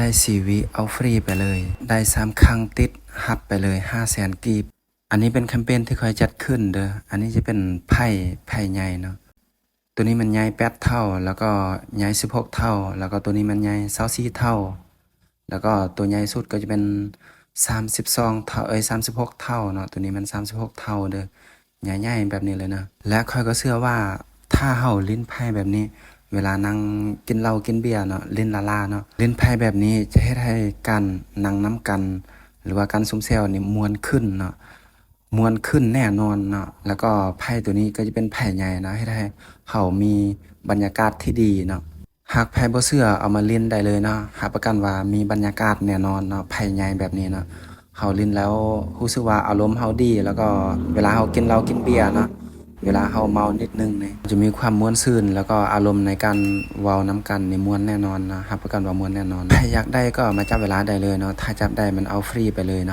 ได้4 วิเอาฟรีไปเลยได้3 ครั้งติดรับไปเลย500,000 กีบอันนี้เป็นแคมเปญที่ค่อยจัดขึ้นเด้ออันนี้จะเป็นไพ่ใหญ่เนาะตัวนี้มันใหญ่8 เท่าแล้วก็ใหญ่16 เท่าแล้วก็ตัวนี้มันใหญ่24 เท่าแล้วก็ตัวใหญ่สุดก็จะเป็น32 เท่า36 เท่าเนาะตัวนี้มัน36 เท่าเด้อใหญ่ๆแบบนี้เลยนะและค่อยก็เชื่อว่าถ้าเฮาลิ้นไพ่แบบนี้เวลานั่งกินเหล้ากินเบียร์เนาะลิ้นลาเนาะลิ้นไพ่แบบนี้จะเฮ็ดให้การนั่งน้ำกันหรือว่าการซุ่มแซวนี่ม่วนขึ้นเนาะม่วนขึ้นแน่นอนเนาะแล้วก็ไพ่ตัวนี้ก็จะเป็นไพ่ใหญ่นะให้ได้เฮามีบรรยากาศที่ดีเนาะหากไพ่บ่เชื่อเอามาเล่นได้เลยเนาะรับประกันว่ามีบรรยากาศแน่นอนเนาะไพ่ใหญ่แบบนี้เนาะเฮาเล่นแล้วรู้สึกว่าอารมณ์เฮาดีแล้วก็เวลาเฮากินเหล้ากินเบียร์เนาะเวลาเฮาเมานิดนึงนี่จะมีความม่วนซื่นแล้วก็อารมณ์ในการเว้านํกันนี่ม่วนแน่นอนนะรับประกันว่าม่วนแน่นอนใครอยากได้ก็มาจับเวลาได้เลยเนาะถ้าจับได้มันเอาฟรีไปเลยเนาะ